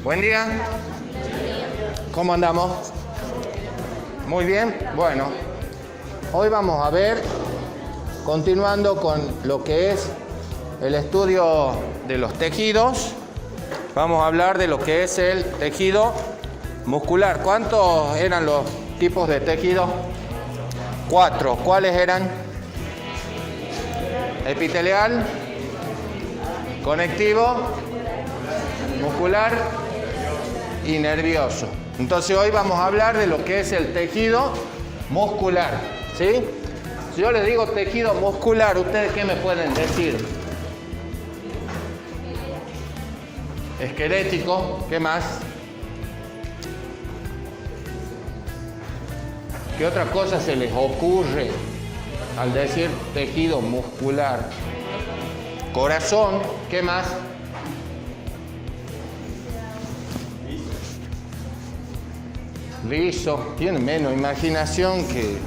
Buen día. ¿Cómo andamos? Muy bien. Bueno, hoy vamos a ver, continuando con lo que es el estudio de los tejidos, vamos a hablar de lo que es el tejido muscular. ¿Cuántos eran los tipos de tejido? 4. ¿Cuáles eran? Epitelial, conectivo, muscular y nervioso. Entonces hoy vamos a hablar de lo que es el tejido muscular, ¿sí? Si yo les digo tejido muscular, ¿ustedes qué me pueden decir? Esquelético, ¿qué más? ¿Qué otra cosa se les ocurre al decir tejido muscular? Corazón, ¿qué más? Liso, tiene menos imaginación que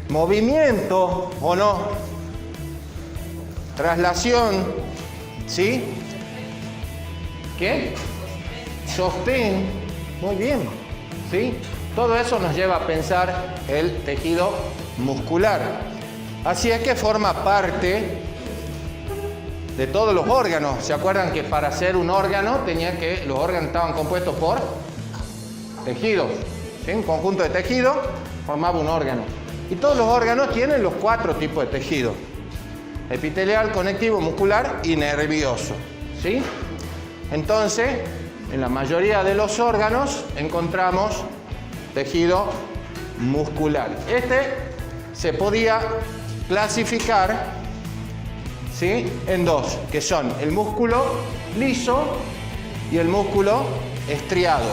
movimiento, ¿o no? Traslación, ¿sí? ¿Qué? Sostén, muy bien, ¿sí? Todo eso nos lleva a pensar el tejido muscular. Así es que forma parte de todos los órganos. ¿Se acuerdan que para ser un órgano los órganos estaban compuestos por tejidos? ¿Sí? Un conjunto de tejidos formaba un órgano. Y todos los órganos tienen los 4 tipos de tejido: epitelial, conectivo, muscular y nervioso. ¿Sí? Entonces, en la mayoría de los órganos encontramos tejido muscular. Este se podía clasificar, ¿sí?, en 2, que son el músculo liso y el músculo estriado.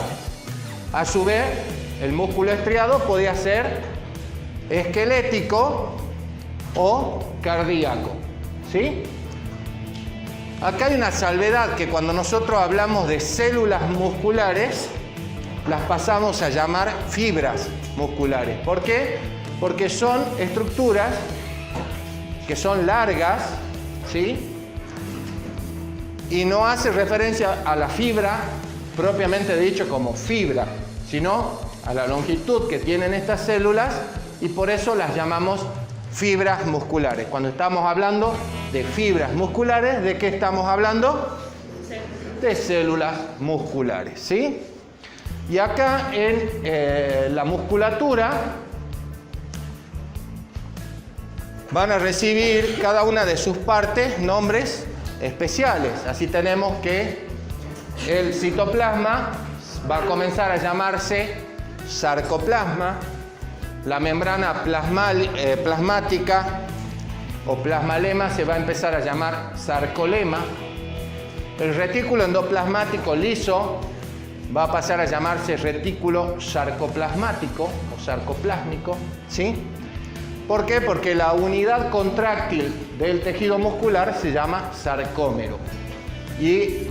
A su vez, el músculo estriado podía ser esquelético o cardíaco, ¿sí? Acá hay una salvedad, que cuando nosotros hablamos de células musculares, las pasamos a llamar fibras musculares. ¿Por qué? Porque son estructuras que son largas, ¿sí? Y no hace referencia a la fibra propiamente dicho como fibra, sino a la longitud que tienen estas células, y por eso las llamamos fibras musculares. Cuando estamos hablando de fibras musculares, ¿de qué estamos hablando? De células musculares, ¿sí? Y acá en la musculatura van a recibir cada una de sus partes nombres especiales. Así tenemos que el citoplasma va a comenzar a llamarse sarcoplasma, la membrana plasmática o plasmalema se va a empezar a llamar sarcolema, el retículo endoplasmático liso va a pasar a llamarse retículo sarcoplasmático o sarcoplásmico, ¿sí? ¿Por qué? Porque la unidad contráctil del tejido muscular se llama sarcómero. Y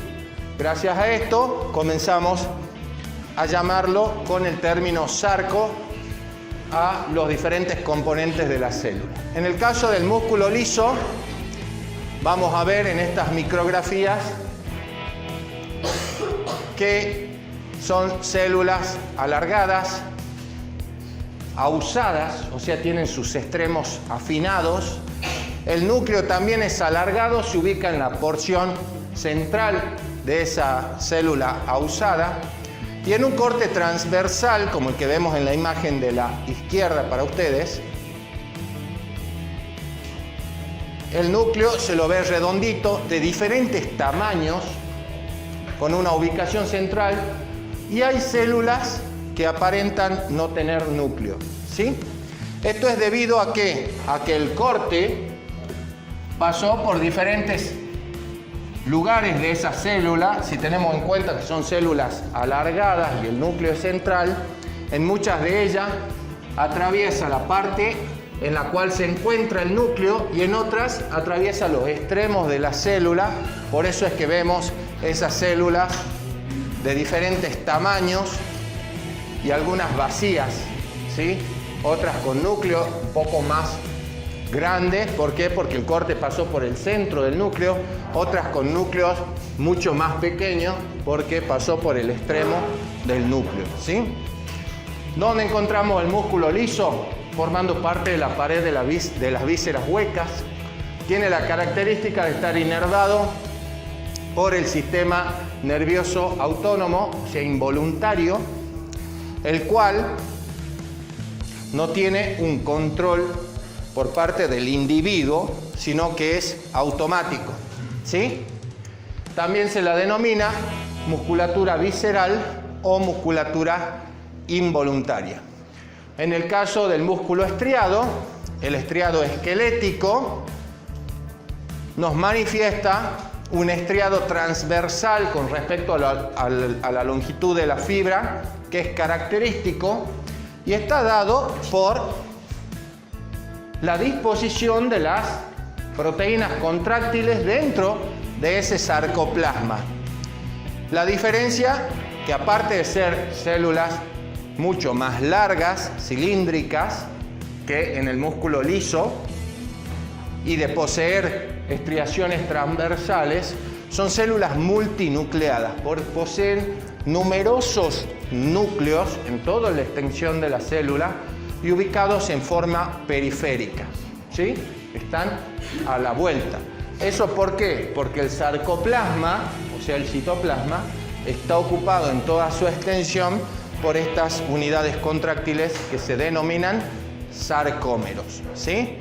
gracias a esto comenzamos a llamarlo con el término sarco a los diferentes componentes de la célula. En el caso del músculo liso, vamos a ver en estas micrografías que son células alargadas, ausadas, o sea, tienen sus extremos afinados. El núcleo también es alargado, se ubica en la porción central de esa célula ausada, y en un corte transversal, como el que vemos en la imagen de la izquierda para ustedes, el núcleo se lo ve redondito, de diferentes tamaños, con una ubicación central, y hay células que aparentan no tener núcleo, ¿sí? Esto es debido a ¿qué? A que el corte pasó por diferentes lugares de esa célula. Si tenemos en cuenta que son células alargadas y el núcleo es central, en muchas de ellas atraviesa la parte en la cual se encuentra el núcleo, y en otras atraviesa los extremos de la célula. Por eso es que vemos esas células de diferentes tamaños y algunas vacías, ¿sí? Otras con núcleo un poco más grandes. ¿Por qué? Porque el corte pasó por el centro del núcleo, otras con núcleos mucho más pequeños porque pasó por el extremo del núcleo, ¿sí? ¿Dónde encontramos el músculo liso? Formando parte de la pared de las vísceras huecas. Tiene la característica de estar inervado por el sistema nervioso autónomo, o sea, involuntario, el cual no tiene un control por parte del individuo, sino que es automático, ¿sí? También se la denomina musculatura visceral o musculatura involuntaria. En el caso del músculo estriado, el estriado esquelético nos manifiesta un estriado transversal con respecto a la longitud de la fibra, que es característico y está dado por la disposición de las proteínas contráctiles dentro de ese sarcoplasma. La diferencia, que aparte de ser células mucho más largas, cilíndricas, que en el músculo liso, y de poseer estriaciones transversales, son células multinucleadas, poseen numerosos núcleos en toda la extensión de la célula y ubicados en forma periférica, ¿sí? Están a la vuelta. ¿Eso por qué? Porque el sarcoplasma, o sea el citoplasma, está ocupado en toda su extensión por estas unidades contráctiles que se denominan sarcómeros, ¿sí?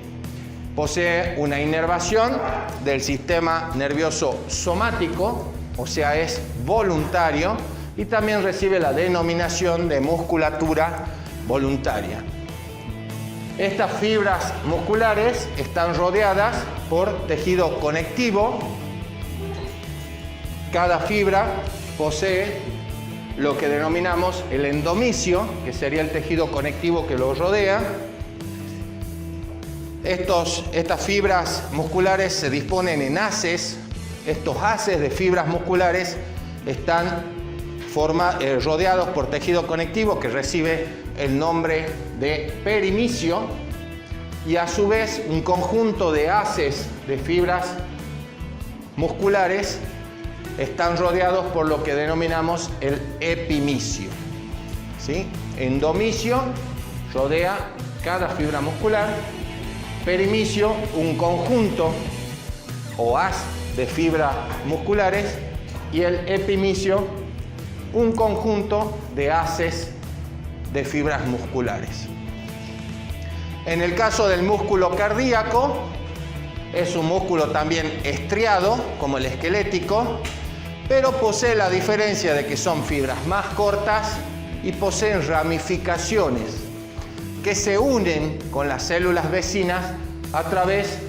Posee una inervación del sistema nervioso somático, o sea, es voluntario, y también recibe la denominación de musculatura voluntaria. Estas fibras musculares están rodeadas por tejido conectivo. Cada fibra posee lo que denominamos el endomisio, que sería el tejido conectivo que lo rodea. Estas fibras musculares se disponen en haces. Estos haces de fibras musculares están rodeados por tejido conectivo que recibe el nombre de perimisio, y a su vez un conjunto de haces de fibras musculares están rodeados por lo que denominamos el epimisio, ¿sí? Endomisio rodea cada fibra muscular, perimisio un conjunto o haz de fibras musculares, y el epimisio un conjunto de haces de fibras musculares. En el caso del músculo cardíaco, es un músculo también estriado, como el esquelético, pero posee la diferencia de que son fibras más cortas y poseen ramificaciones que se unen con las células vecinas a través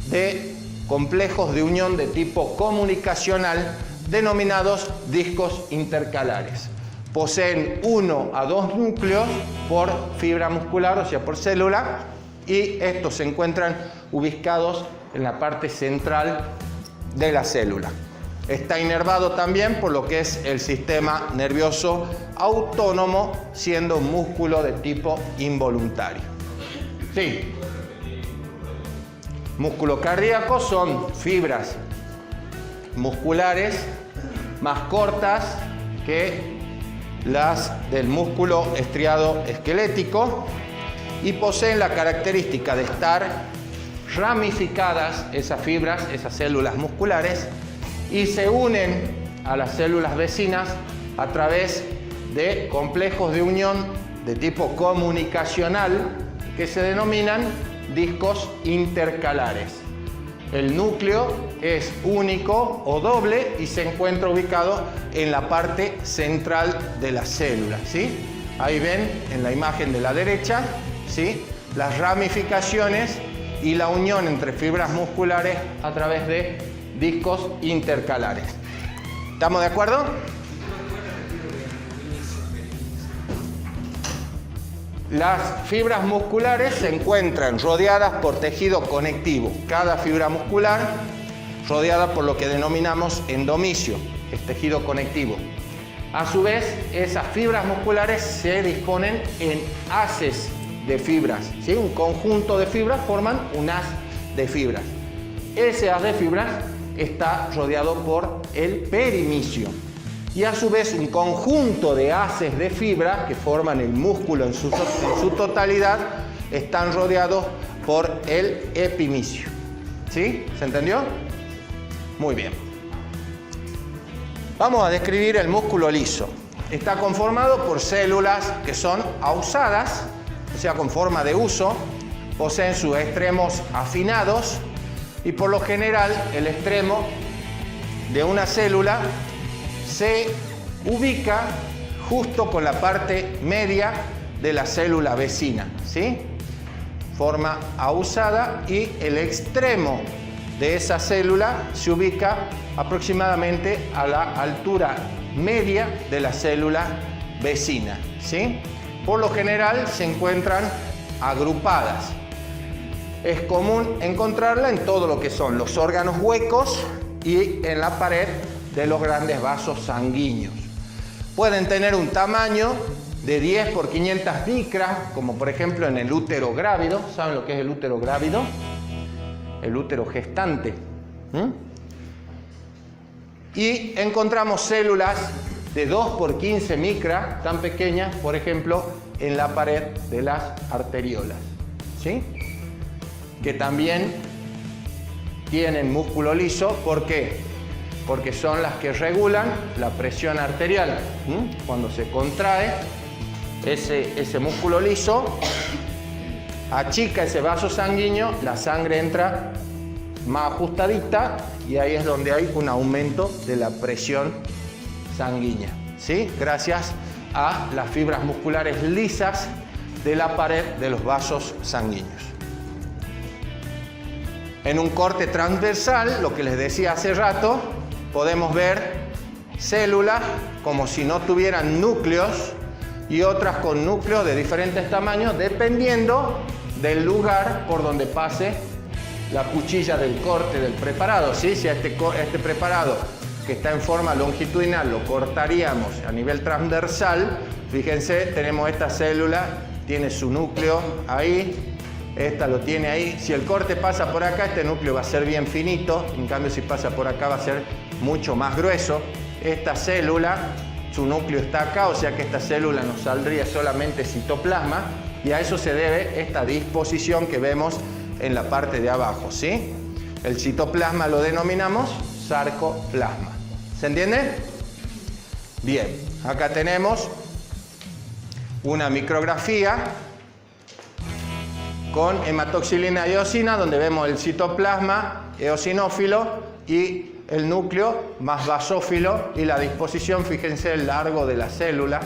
de complejos de unión de tipo comunicacional denominados discos intercalares. Poseen 1 a 2 núcleos por fibra muscular, o sea, por célula, y estos se encuentran ubicados en la parte central de la célula. Está inervado también por lo que es el sistema nervioso autónomo, siendo un músculo de tipo involuntario. Sí. Músculo cardíaco son fibras musculares más cortas que las del músculo estriado esquelético y poseen la característica de estar ramificadas esas fibras, esas células musculares, y se unen a las células vecinas a través de complejos de unión de tipo comunicacional que se denominan discos intercalares. El núcleo es único o doble y se encuentra ubicado en la parte central de la célula, ¿sí? Ahí ven en la imagen de la derecha, ¿sí?, las ramificaciones y la unión entre fibras musculares a través de discos intercalares. ¿Estamos de acuerdo? Las fibras musculares se encuentran rodeadas por tejido conectivo. Cada fibra muscular rodeada por lo que denominamos endomisio, es tejido conectivo. A su vez, esas fibras musculares se disponen en haces de fibras, ¿sí? Un conjunto de fibras forman un haz de fibras. Ese haz de fibras está rodeado por el perimicio. Y a su vez un conjunto de haces de fibras que forman el músculo en su totalidad están rodeados por el epimicio. ¿Sí? ¿Se entendió? Muy bien. Vamos a describir el músculo liso. Está conformado por células que son ausadas, o sea, con forma de huso, poseen sus extremos afinados y por lo general el extremo de una célula se ubica justo con la parte media de la célula vecina, ¿sí? Forma ausada y el extremo de esa célula se ubica aproximadamente a la altura media de la célula vecina, ¿sí? Por lo general se encuentran agrupadas. Es común encontrarla en todo lo que son los órganos huecos y en la pared de los grandes vasos sanguíneos. Pueden tener un tamaño de 10 por 500 micras, como por ejemplo en el útero grávido. ¿Saben lo que es el útero grávido? El útero gestante. Y encontramos células de 2 por 15 micras, tan pequeñas, por ejemplo, en la pared de las arteriolas, ¿sí? Que también tienen músculo liso. ¿Por qué? Porque son las que regulan la presión arterial. Cuando se contrae ese músculo liso, achica ese vaso sanguíneo, la sangre entra más ajustadita y ahí es donde hay un aumento de la presión sanguínea, ¿sí? Gracias a las fibras musculares lisas de la pared de los vasos sanguíneos. En un corte transversal, lo que les decía hace rato, podemos ver células como si no tuvieran núcleos y otras con núcleos de diferentes tamaños dependiendo del lugar por donde pase la cuchilla del corte del preparado, ¿sí? Si este preparado que está en forma longitudinal lo cortaríamos a nivel transversal, fíjense, tenemos esta célula, tiene su núcleo ahí, esta lo tiene ahí. Si el corte pasa por acá, este núcleo va a ser bien finito, en cambio si pasa por acá va a ser mucho más grueso. Esta célula, su núcleo está acá, o sea que esta célula nos saldría solamente citoplasma y a eso se debe esta disposición que vemos en la parte de abajo, ¿sí? El citoplasma lo denominamos sarcoplasma. ¿Se entiende? Bien, acá tenemos una micrografía con hematoxilina y eosina, donde vemos el citoplasma eosinófilo y el núcleo más basófilo y la disposición, fíjense el largo de la célula.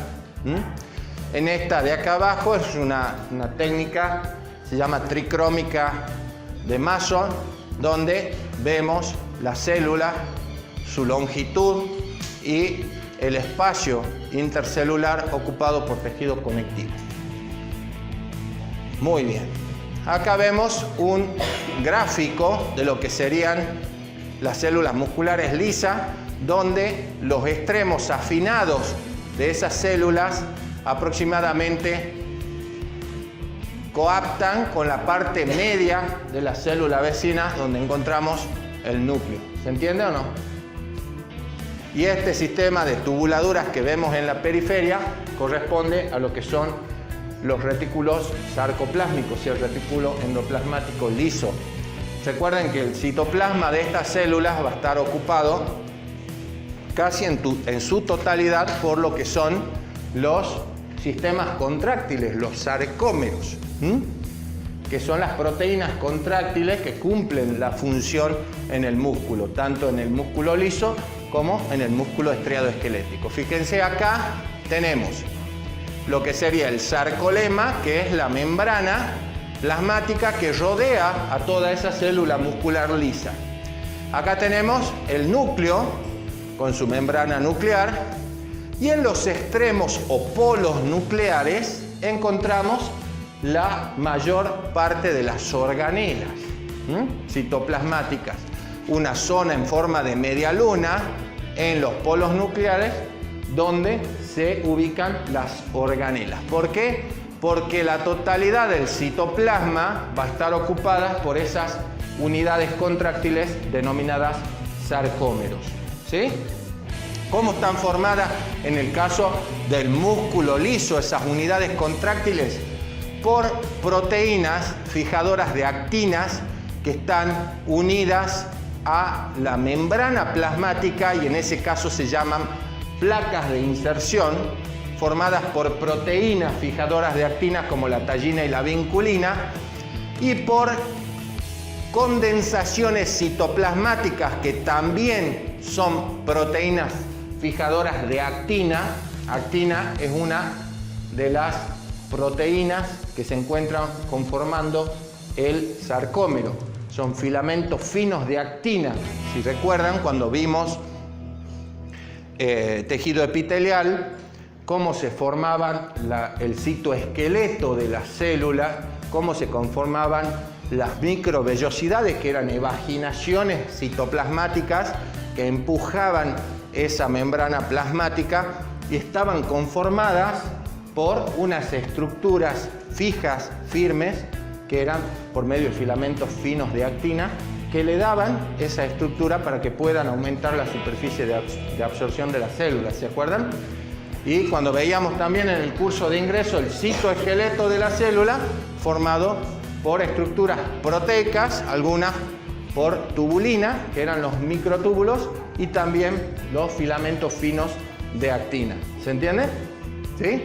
En esta de acá abajo es una técnica, se llama tricrómica de Mason, donde vemos la célula, su longitud y el espacio intercelular ocupado por tejido conectivo. Muy bien. Acá vemos un gráfico de lo que serían las células musculares lisas, donde los extremos afinados de esas células aproximadamente coaptan con la parte media de la célula vecina donde encontramos el núcleo. ¿Se entiende o no? Y este sistema de tubuladuras que vemos en la periferia corresponde a lo que son los retículos sarcoplásmicos y el retículo endoplasmático liso. Recuerden que el citoplasma de estas células va a estar ocupado casi en su totalidad por lo que son los sistemas contráctiles, los sarcómeros, que son las proteínas contráctiles que cumplen la función en el músculo, tanto en el músculo liso como en el músculo estriado esquelético. Fíjense, acá tenemos lo que sería el sarcolema, que es la membrana plasmática que rodea a toda esa célula muscular lisa. Acá tenemos el núcleo con su membrana nuclear y en los extremos o polos nucleares encontramos la mayor parte de las organelas citoplasmáticas. Una zona en forma de media luna en los polos nucleares donde se ubican las organelas. ¿Por qué? porque la totalidad del citoplasma va a estar ocupada por esas unidades contráctiles denominadas sarcómeros. ¿Sí? ¿Cómo están formadas en el caso del músculo liso esas unidades contráctiles? Por proteínas fijadoras de actinas que están unidas a la membrana plasmática y en ese caso se llaman placas de inserción, formadas por proteínas fijadoras de actinas como la tallina y la vinculina, y por condensaciones citoplasmáticas que también son proteínas fijadoras de actina. Actina es una de las proteínas que se encuentran conformando el sarcómero. Son filamentos finos de actina. Si recuerdan, cuando vimos tejido epitelial, cómo se formaban el citoesqueleto de las células, cómo se conformaban las microvellosidades, que eran evaginaciones citoplasmáticas que empujaban esa membrana plasmática y estaban conformadas por unas estructuras fijas, firmes, que eran por medio de filamentos finos de actina, que le daban esa estructura para que puedan aumentar la superficie de absorción de las células, ¿se acuerdan? Y cuando veíamos también en el curso de ingreso el citoesqueleto de la célula, formado por estructuras proteicas, algunas por tubulina, que eran los microtúbulos, y también los filamentos finos de actina. ¿Se entiende? ¿Sí?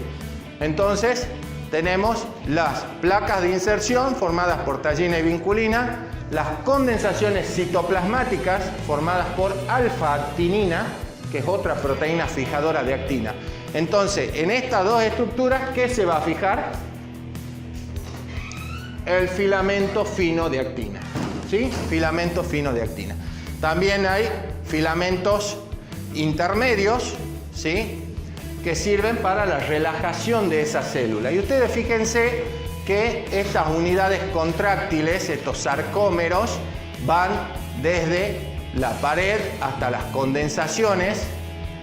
Entonces, tenemos las placas de inserción formadas por tallina y vinculina, las condensaciones citoplasmáticas formadas por alfa-actinina, que es otra proteína fijadora de actina. Entonces, en estas dos estructuras, ¿qué se va a fijar? El filamento fino de actina. ¿Sí? Filamento fino de actina. También hay filamentos intermedios, ¿sí?, que sirven para la relajación de esa célula. Y ustedes fíjense que estas unidades contráctiles, estos sarcómeros, van desde la pared hasta las condensaciones.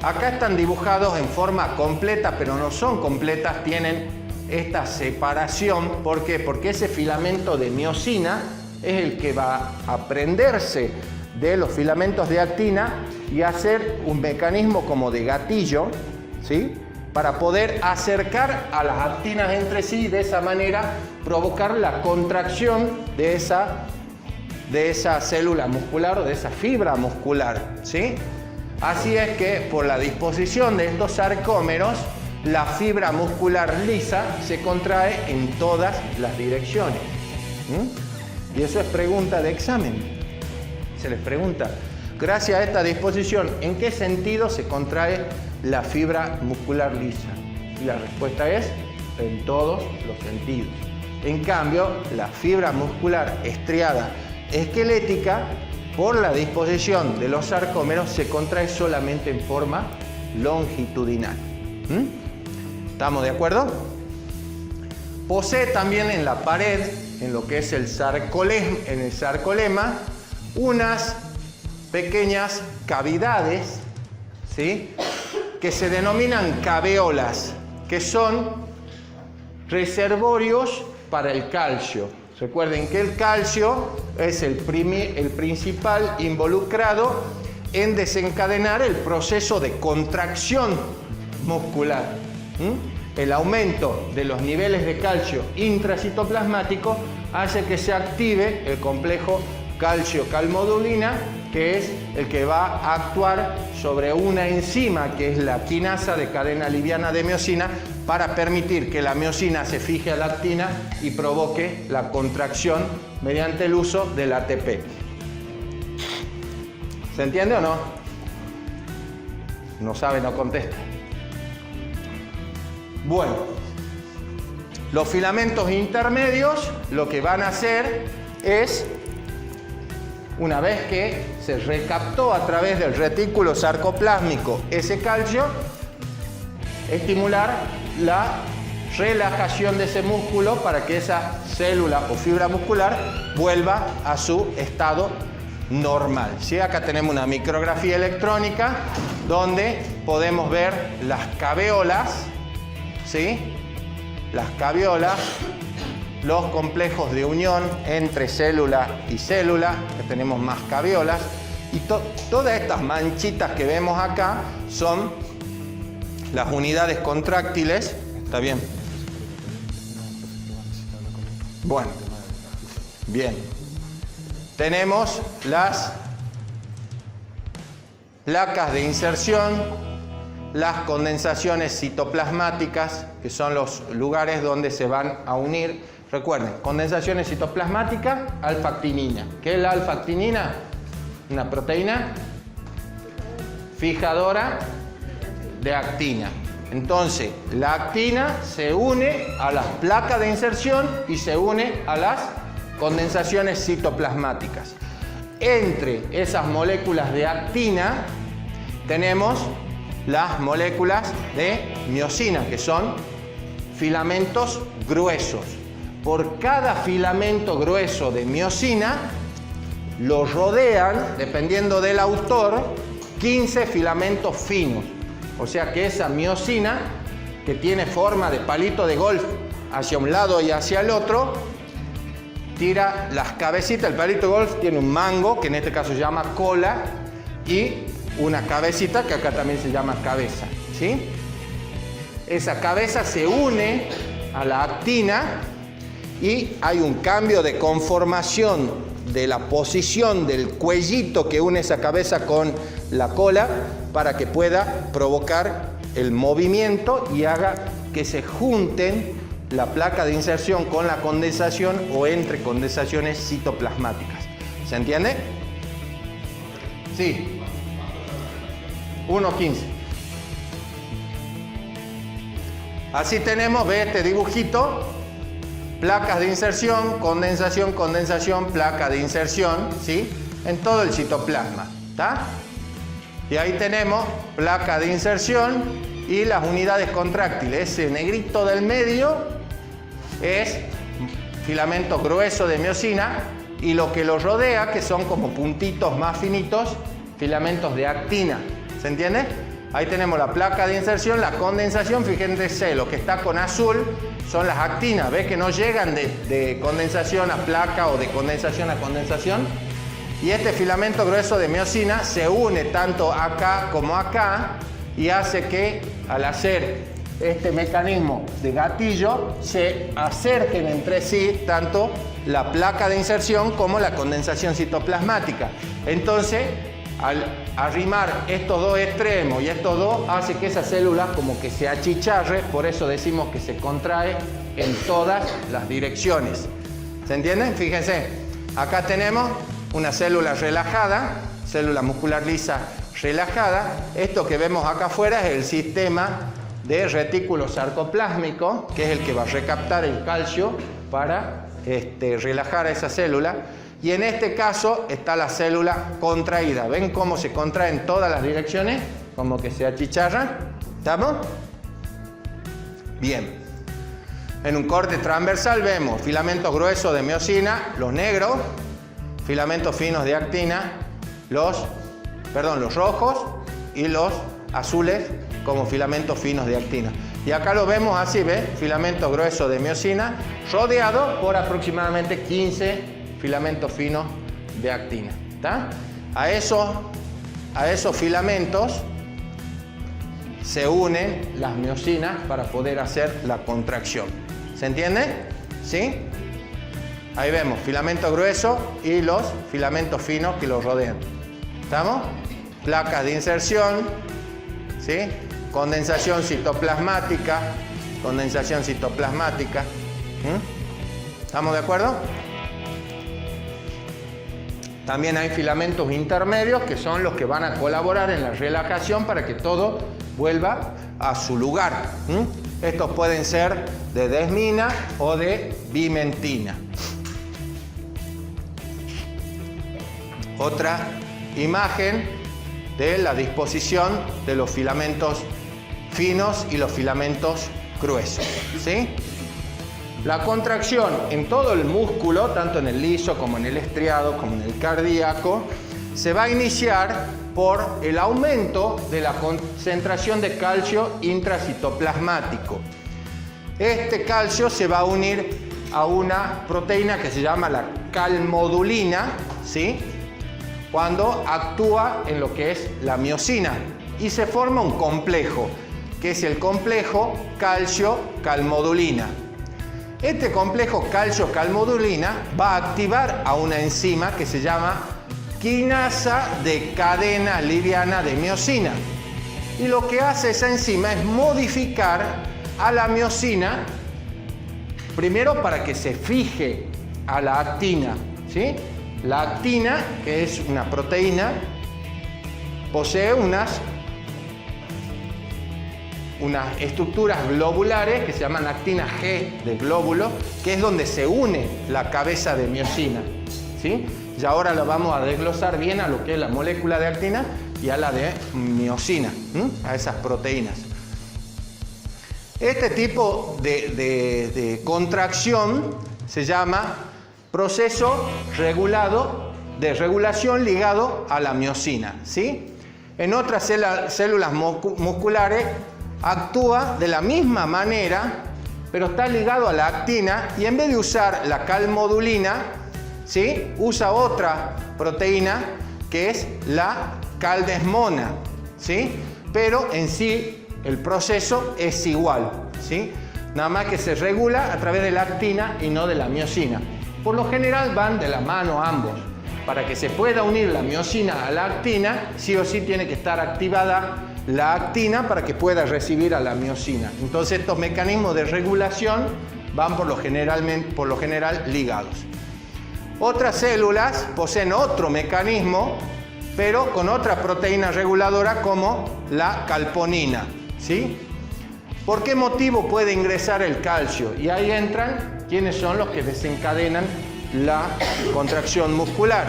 Acá están dibujados en forma completa, pero no son completas, tienen esta separación. ¿Por qué? Porque ese filamento de miosina es el que va a prenderse de los filamentos de actina y hacer un mecanismo como de gatillo, ¿sí?, para poder acercar a las actinas entre sí y de esa manera provocar la contracción de esa célula muscular o de esa fibra muscular, ¿sí? Así es que por la disposición de estos sarcómeros, la fibra muscular lisa se contrae en todas las direcciones. Y eso es pregunta de examen. Se les pregunta, gracias a esta disposición, ¿en qué sentido se contrae la fibra muscular lisa? Y la respuesta es en todos los sentidos. En cambio, la fibra muscular estriada esquelética, por la disposición de los sarcómeros, se contrae solamente en forma longitudinal. ¿Estamos de acuerdo? Posee también en la pared, en lo que es el sarcolema, unas pequeñas cavidades, ¿sí?, que se denominan caveolas, que son reservorios para el calcio. Recuerden que el calcio es el principal involucrado en desencadenar el proceso de contracción muscular. El aumento de los niveles de calcio intracitoplasmático hace que se active el complejo calcio-calmodulina, que es el que va a actuar sobre una enzima que es la quinasa de cadena liviana de miosina, para permitir que la miosina se fije a la actina y provoque la contracción mediante el uso del ATP. ¿Se entiende o no? No sabe, no contesta. Bueno, los filamentos intermedios lo que van a hacer es, una vez que se recaptó a través del retículo sarcoplásmico ese calcio, estimular la relajación de ese músculo para que esa célula o fibra muscular vuelva a su estado normal. ¿Sí? Acá tenemos una micrografía electrónica donde podemos ver las caveolas, ¿sí?, las caviolas, los complejos de unión entre célula y célula, que tenemos más caviolas, y todas estas manchitas que vemos acá son las unidades contráctiles. ¿Está bien? Bueno, bien. Tenemos las placas de inserción, las condensaciones citoplasmáticas, que son los lugares donde se van a unir. Recuerden, condensaciones citoplasmáticas, alfa-actinina. ¿Qué es la alfa-actinina? Una proteína fijadora de actina. Entonces, la actina se une a las placas de inserción y se une a las condensaciones citoplasmáticas. Entre esas moléculas de actina tenemos las moléculas de miosina, que son filamentos gruesos. Por cada filamento grueso de miosina lo rodean, dependiendo del autor, 15 filamentos finos. O sea que esa miosina, que tiene forma de palito de golf hacia un lado y hacia el otro, tira las cabecitas. El palito de golf tiene un mango, que en este caso se llama cola, y una cabecita, que acá también se llama cabeza, ¿sí? Esa cabeza se une a la actina y hay un cambio de conformación de la posición del cuellito que une esa cabeza con la cola para que pueda provocar el movimiento y haga que se junten la placa de inserción con la condensación o entre condensaciones citoplasmáticas. ¿Se entiende? Sí. 1:15. Así tenemos, ve este dibujito, placas de inserción, condensación, condensación, placa de inserción, ¿sí? En todo el citoplasma, ¿está? Y ahí tenemos placa de inserción y las unidades contráctiles. Ese negrito del medio es filamento grueso de miosina y lo que lo rodea, que son como puntitos más finitos, filamentos de actina. ¿Se entiende? Ahí tenemos la placa de inserción, la condensación. Fíjense, lo que está con azul son las actinas. ¿Ves que no llegan de condensación a placa o de condensación a condensación? Y este filamento grueso de miosina se une tanto acá como acá y hace que, al hacer este mecanismo de gatillo, se acerquen entre sí tanto la placa de inserción como la condensación citoplasmática. Entonces, al arrimar estos dos extremos y estos dos, hace que esa célula como que se achicharre, por eso decimos que se contrae en todas las direcciones. ¿Se entienden? Fíjense, acá tenemos una célula relajada, célula muscular lisa relajada. Esto que vemos acá afuera es el sistema de retículo sarcoplásmico, que es el que va a recaptar el calcio para relajar a esa célula. Y en este caso está la célula contraída. ¿Ven cómo se contrae en todas las direcciones? Como que se achicharra. ¿Estamos? Bien. En un corte transversal vemos filamentos gruesos de miosina, los negros, filamentos finos de actina, los rojos, y los azules como filamentos finos de actina. Y acá lo vemos así, ¿ves? Filamento grueso de miosina rodeado por aproximadamente 15 filamentos finos de actina. ¿Está? A esos filamentos se unen las miosinas para poder hacer la contracción. ¿Se entiende? ¿Sí? Ahí vemos filamento grueso y los filamentos finos que los rodean. ¿Estamos? Placas de inserción, ¿sí? Condensación citoplasmática, condensación citoplasmática. ¿Estamos de acuerdo? También hay filamentos intermedios que son los que van a colaborar en la relajación para que todo vuelva a su lugar. Estos pueden ser de desmina o de bimentina. Otra imagen de la disposición de los filamentos finos y los filamentos gruesos, ¿sí? La contracción en todo el músculo, tanto en el liso como en el estriado, como en el cardíaco, se va a iniciar por el aumento de la concentración de calcio intracitoplasmático. Este calcio se va a unir a una proteína que se llama la calmodulina, ¿sí? Cuando actúa en lo que es la miosina y se forma un complejo, que es el complejo calcio-calmodulina. Este complejo calcio-calmodulina va a activar a una enzima que se llama quinasa de cadena liviana de miosina. Y lo que hace esa enzima es modificar a la miosina, primero para que se fije a la actina, ¿sí? La actina, que es una proteína, posee unas estructuras globulares que se llaman actina G de glóbulo, que es donde se une la cabeza de miosina, ¿sí? Y ahora lo vamos a desglosar bien a lo que es la molécula de actina y a la de miosina, a esas proteínas. Este tipo de contracción se llama proceso de regulación ligado a la miosina, ¿sí? En otras células musculares actúa de la misma manera, pero está ligado a la actina y en vez de usar la calmodulina, ¿sí? Usa otra proteína que es la caldesmona, ¿sí? Pero en sí el proceso es igual, ¿sí? Nada más que se regula a través de la actina y no de la miosina. Por lo general van de la mano ambos. Para que se pueda unir la miosina a la actina, sí o sí tiene que estar activada la actina para que pueda recibir a la miosina. Entonces estos mecanismos de regulación van por lo general ligados. Otras células poseen otro mecanismo, pero con otra proteína reguladora como la calponina, ¿sí? ¿Por qué motivo puede ingresar el calcio? Y ahí entran quiénes son los que desencadenan la contracción muscular.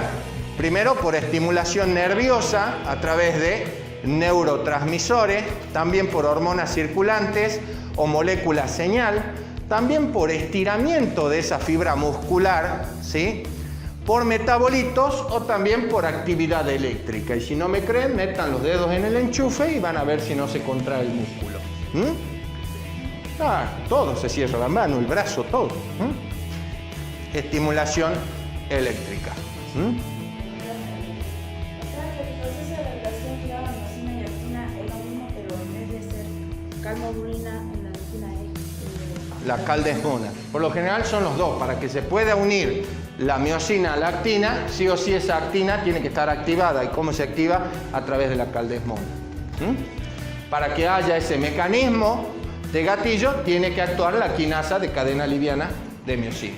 Primero por estimulación nerviosa a través de neurotransmisores, también por hormonas circulantes o moléculas señal, también por estiramiento de esa fibra muscular, ¿sí? Por metabolitos o también por actividad eléctrica. Y si no me creen, metan los dedos en el enchufe y van a ver si no se contrae el músculo. Todo se cierra, la mano, el brazo, todo. Estimulación eléctrica. La caldesmona. Por lo general son los dos. Para que se pueda unir la miosina a la actina, sí o sí esa actina tiene que estar activada. ¿Y cómo se activa? A través de la caldesmona. Para que haya ese mecanismo de gatillo, tiene que actuar la quinasa de cadena liviana de miosina.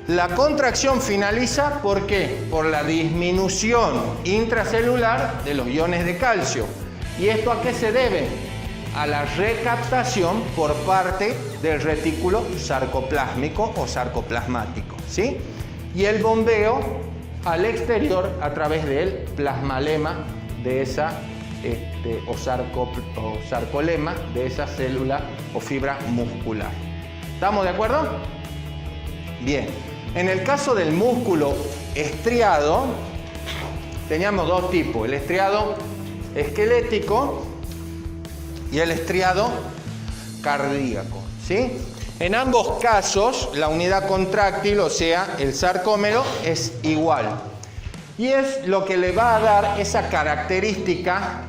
La contracción finaliza, ¿por qué? Por la disminución intracelular de los iones de calcio. ¿Y esto a qué se debe? A la recaptación por parte del retículo sarcoplásmico o sarcoplasmático, ¿sí? Y el bombeo al exterior a través del plasmalema de esa o sarcolema de esa célula o fibra muscular. ¿Estamos de acuerdo? Bien. En el caso del músculo estriado, teníamos dos tipos: el estriado esquelético y el estriado cardíaco, ¿sí? En ambos casos, la unidad contráctil, o sea, el sarcómero, es igual. Y es lo que le va a dar esa característica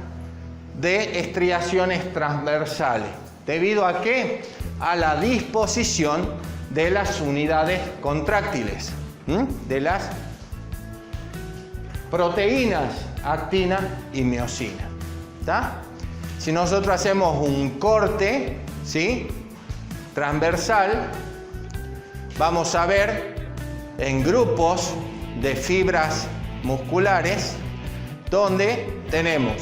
de estriaciones transversales. ¿Debido a qué? A la disposición de las unidades contráctiles, de las proteínas actina y miosina. ¿Está? Si nosotros hacemos un corte, ¿sí?, transversal, vamos a ver en grupos de fibras musculares donde tenemos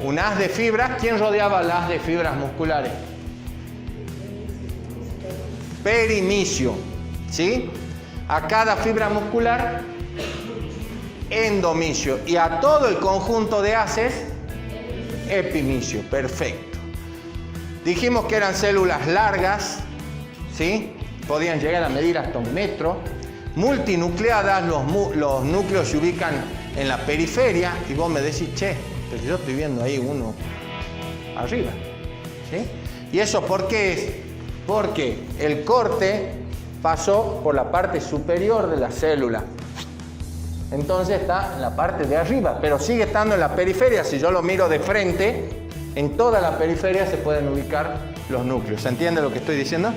un haz de fibras. ¿Quién rodeaba el haz de fibras musculares? Perimicio, ¿sí? A cada fibra muscular, endomicio, y a todo el conjunto de haces, epimicio. Perfecto. Dijimos que eran células largas, ¿sí? Podían llegar a medir hasta 1 metro. Multinucleadas, los núcleos se ubican en la periferia, y vos me decís, che, pero yo estoy viendo ahí uno arriba, ¿sí? ¿Y eso por qué es? Porque el corte pasó por la parte superior de la célula. Entonces está en la parte de arriba, pero sigue estando en la periferia. Si yo lo miro de frente, en toda la periferia se pueden ubicar los núcleos. ¿Se entiende lo que estoy diciendo?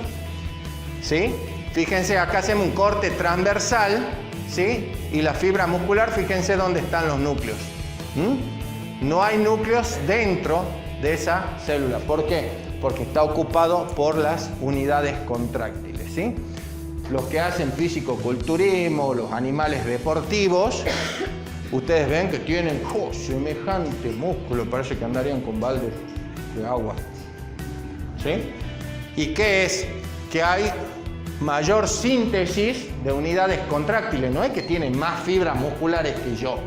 ¿Sí? Fíjense, acá hacemos un corte transversal, ¿sí? Y la fibra muscular, fíjense dónde están los núcleos. No hay núcleos dentro de esa célula. ¿Por qué? Porque está ocupado por las unidades contráctiles, ¿sí? Los que hacen fisicoculturismo, los animales deportivos, ustedes ven que tienen semejante músculo, parece que andarían con baldes de agua. ¿Sí? ¿Y qué es? Que hay mayor síntesis de unidades contráctiles. No es que tienen más fibras musculares que yo,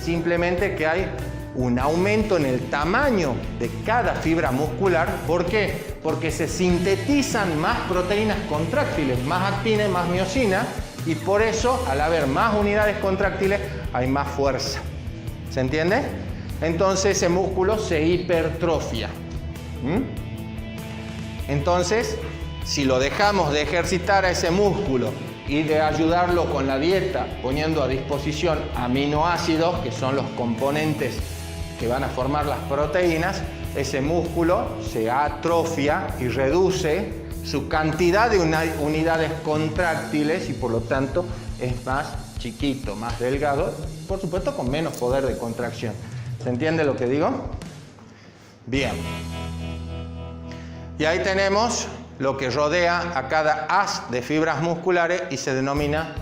simplemente que hay un aumento en el tamaño de cada fibra muscular. ¿Por qué? Porque se sintetizan más proteínas contráctiles, más actina y más miosina, y por eso, al haber más unidades contráctiles, hay más fuerza. ¿Se entiende? Entonces ese músculo se hipertrofia. Entonces, si lo dejamos de ejercitar a ese músculo y de ayudarlo con la dieta, poniendo a disposición aminoácidos, que son los componentes que van a formar las proteínas, ese músculo se atrofia y reduce su cantidad de unidades contráctiles y por lo tanto es más chiquito, más delgado, por supuesto con menos poder de contracción. ¿Se entiende lo que digo? Bien. Y ahí tenemos lo que rodea a cada haz de fibras musculares y se denomina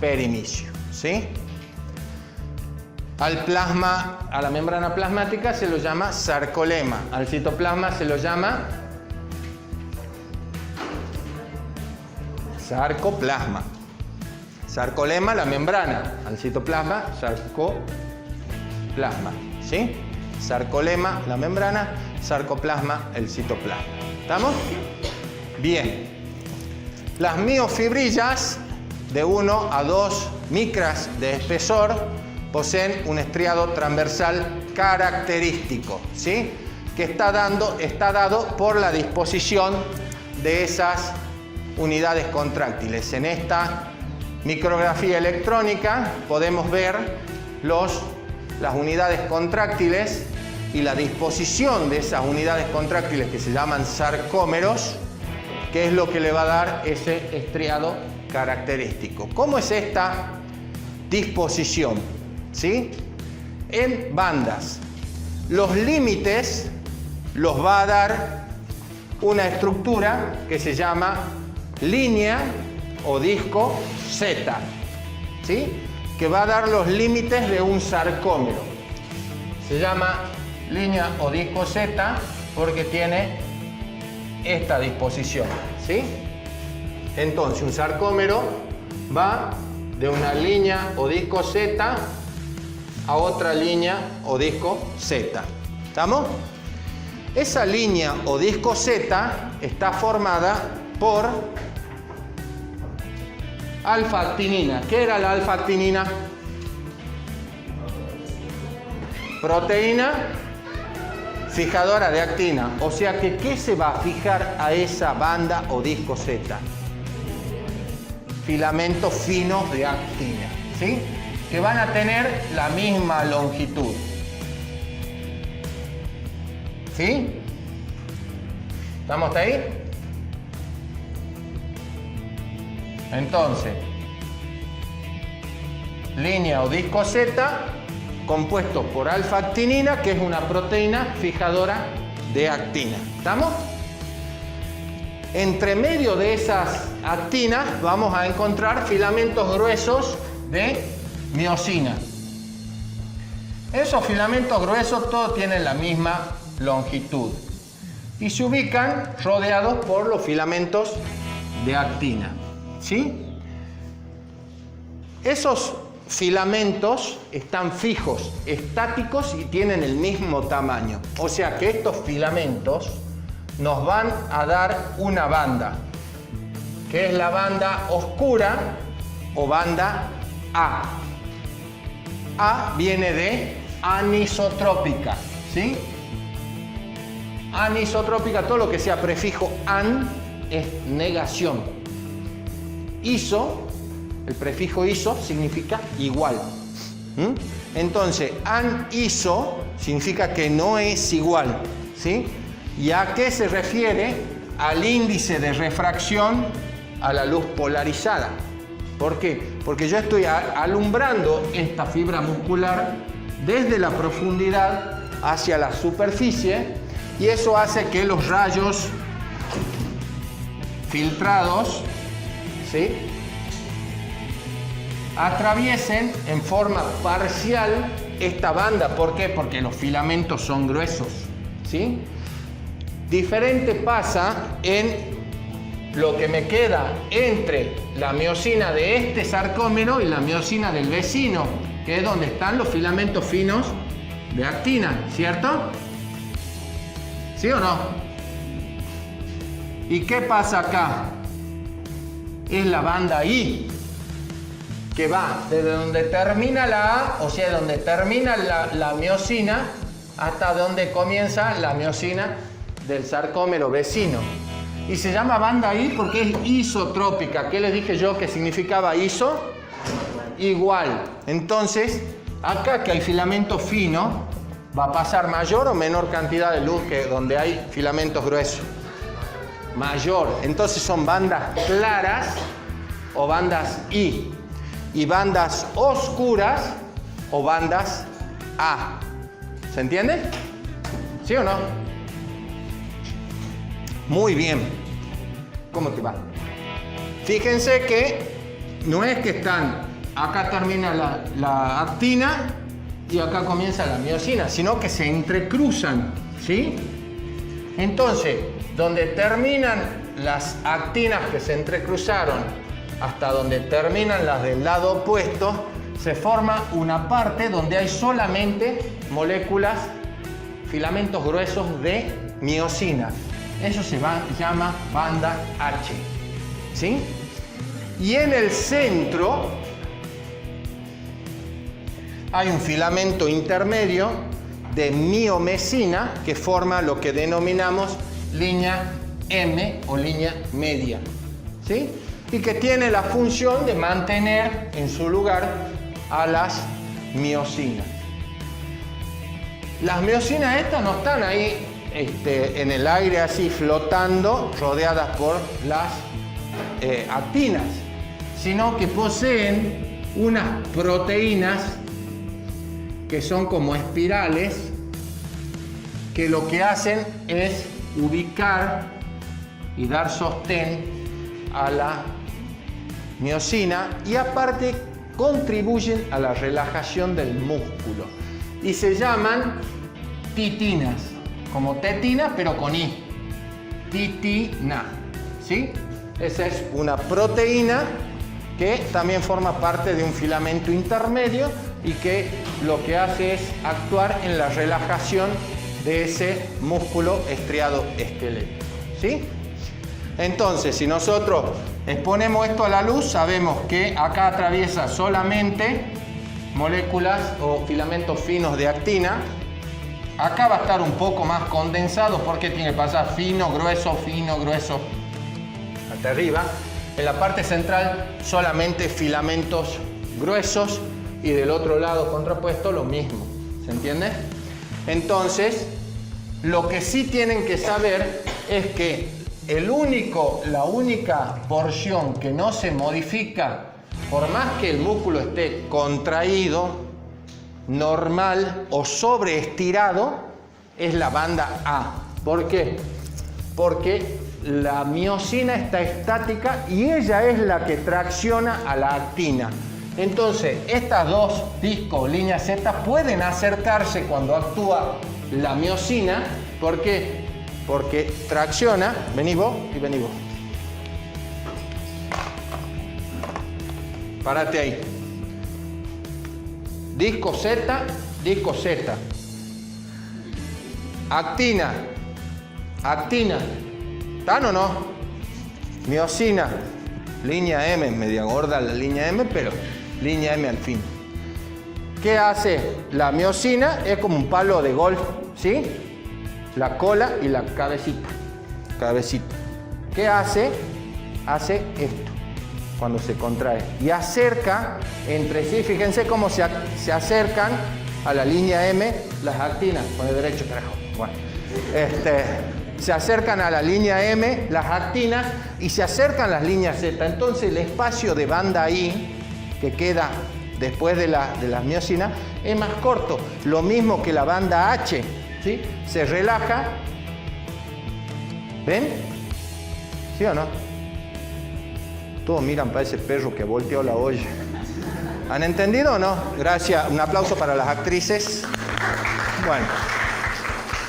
perimisio, ¿sí? Al plasma, a la membrana plasmática se lo llama sarcolema, al citoplasma se lo llama sarcoplasma. Sarcolema, la membrana, al citoplasma, sarcoplasma, ¿sí? Sarcolema, la membrana, sarcoplasma, el citoplasma. ¿Estamos? Bien. Las miofibrillas de 1 a 2 micras de espesor poseen un estriado transversal característico, ¿sí? Que está dado por la disposición de esas unidades contráctiles. En esta micrografía electrónica podemos ver las unidades contráctiles y la disposición de esas unidades contráctiles que se llaman sarcómeros, que es lo que le va a dar ese estriado característico. ¿Cómo es esta disposición? ¿Sí? En bandas. Los límites los va a dar una estructura que se llama línea o disco Z, ¿sí? Que va a dar los límites de un sarcómero. Se llama línea o disco Z porque tiene esta disposición, ¿sí? Entonces un sarcómero va de una línea o disco Z a otra línea o disco Z. ¿Estamos? Esa línea o disco Z está formada por alfa-actinina. ¿Qué era la alfa-actinina? Proteína fijadora de actina. O sea que, ¿qué se va a fijar a esa banda o disco Z? Filamentos finos de actina, ¿sí? Que van a tener la misma longitud. ¿Sí? ¿Estamos hasta ahí? Entonces, línea o disco Z compuesto por alfa-actinina, que es una proteína fijadora de actina. ¿Estamos? Entre medio de esas actinas vamos a encontrar filamentos gruesos de miosina. Esos filamentos gruesos todos tienen la misma longitud y se ubican rodeados por los filamentos de actina, ¿sí? Esos filamentos están fijos, estáticos y tienen el mismo tamaño. O sea que estos filamentos nos van a dar una banda, que es la banda oscura o banda A. A viene de anisotrópica, ¿sí? Anisotrópica, todo lo que sea prefijo an es negación. Iso, el prefijo iso significa igual. Entonces, aniso significa que no es igual, ¿sí? ¿Y a qué se refiere? Al índice de refracción a la luz polarizada. ¿Por qué? Porque yo estoy alumbrando esta fibra muscular desde la profundidad hacia la superficie y eso hace que los rayos filtrados, ¿sí?, atraviesen en forma parcial esta banda. ¿Por qué? Porque los filamentos son gruesos, ¿sí? Diferente pasa en lo que me queda entre la miosina de este sarcómero y la miosina del vecino, que es donde están los filamentos finos de actina, ¿cierto? ¿Sí o no? ¿Y qué pasa acá? Es la banda I, que va desde donde termina la A, o sea, donde termina la miosina, hasta donde comienza la miosina del sarcómero vecino. Y se llama banda I porque es isotrópica. ¿Qué les dije yo que significaba iso? Igual. Entonces, acá que hay filamento fino, va a pasar mayor o menor cantidad de luz que donde hay filamentos gruesos. Mayor. Entonces son bandas claras o bandas I. Y bandas oscuras o bandas A. ¿Se entiende? ¿Sí o no? Muy bien. ¿Cómo te va? Fíjense que no es que están, acá termina la actina y acá comienza la miosina, sino que se entrecruzan, ¿sí? Entonces, donde terminan las actinas que se entrecruzaron hasta donde terminan las del lado opuesto, se forma una parte donde hay solamente moléculas, filamentos gruesos de miosina. Eso se llama banda H, ¿sí? Y en el centro hay un filamento intermedio de miomesina que forma lo que denominamos línea M o línea media, ¿sí? Y que tiene la función de mantener en su lugar a las miosinas. Las miosinas estas no están ahí en el aire así flotando, rodeadas por las actinas, sino que poseen unas proteínas que son como espirales, que lo que hacen es ubicar y dar sostén a la miosina y aparte contribuyen a la relajación del músculo y se llaman titinas, como tetina pero con I, titina, ¿sí? Esa es una proteína que también forma parte de un filamento intermedio y que lo que hace es actuar en la relajación de ese músculo estriado esquelético, ¿sí? Entonces, si nosotros exponemos esto a la luz, sabemos que acá atraviesa solamente moléculas o filamentos finos de actina. Acá va a estar un poco más condensado porque tiene que pasar fino, grueso, hasta arriba. En la parte central solamente filamentos gruesos y del otro lado contrapuesto lo mismo. ¿Se entiende? Entonces, lo que sí tienen que saber es que la única porción que no se modifica, por más que el músculo esté contraído, normal o sobreestirado, es la banda A. ¿Por qué? Porque la miosina está estática y ella es la que tracciona a la actina. Entonces, estas dos discos, líneas Z, pueden acercarse cuando actúa la miosina. ¿Por qué? Porque tracciona, vení vos y vení vos. Párate ahí. Disco Z, disco Z. Actina, actina. ¿Están o no? Miosina, línea M, media gorda la línea M, pero línea M al fin. ¿Qué hace la miosina? Es como un palo de golf, ¿sí? la cola y la cabecita. Cabecita. ¿Qué hace? Hace esto cuando se contrae. Y acerca entre sí, fíjense cómo se acercan a la línea M las actinas. Con el derecho, carajo. Bueno. Se acercan a la línea M las actinas y se acercan las líneas Z. Entonces el espacio de banda I que queda después de las miosinas es más corto. Lo mismo que la banda H, ¿sí? Se relaja. ¿Ven? ¿Sí o no? Todos miran para ese perro que volteó la olla. ¿Han entendido o no? Gracias. Un aplauso para las actrices. Bueno.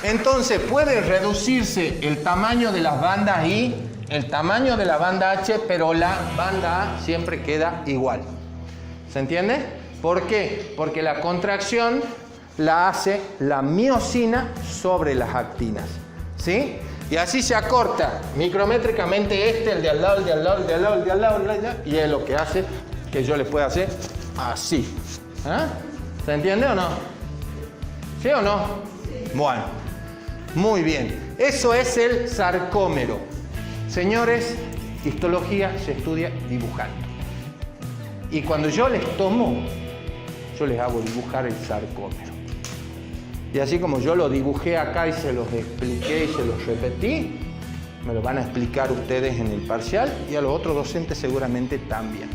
Entonces puede reducirse el tamaño de las bandas I, el tamaño de la banda H, pero la banda A siempre queda igual. ¿Se entiende? ¿Por qué? Porque la contracción la hace la miosina sobre las actinas. ¿Sí? Y así se acorta micrométricamente el de al lado, el de al lado, el de al lado, el de al lado, el de al lado, y es lo que hace que yo le pueda hacer así. ¿Ah? ¿Se entiende o no? ¿Sí o no? Bueno. Muy bien, eso es el sarcómero. Señores, histología se estudia dibujando. Y cuando yo les tomo, yo les hago dibujar el sarcómero. Y así como yo lo dibujé acá y se los expliqué y se los repetí, me lo van a explicar ustedes en el parcial y a los otros docentes seguramente también.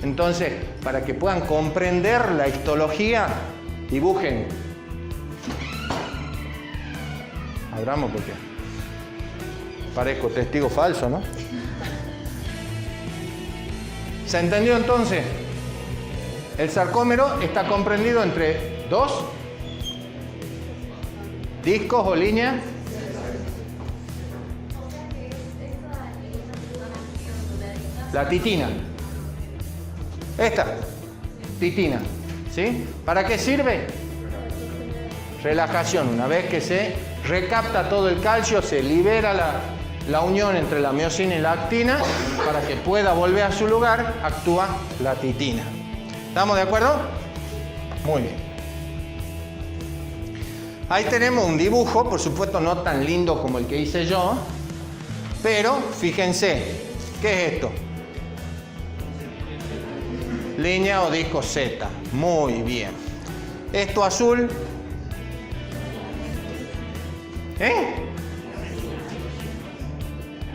Entonces, para que puedan comprender la histología, dibujen. Abramos porque parezco testigo falso, ¿no? ¿Se entendió entonces? El sarcómero está comprendido entre dos discos o líneas. La titina. Esta, titina. ¿Sí? ¿Para qué sirve? Relajación. Una vez que se recapta todo el calcio, se libera la unión entre la miosina y la actina, para que pueda volver a su lugar, actúa la titina. ¿Estamos de acuerdo? Muy bien. Ahí tenemos un dibujo, por supuesto no tan lindo como el que hice yo, pero fíjense, ¿qué es esto? Línea o disco Z. Muy bien. Esto azul.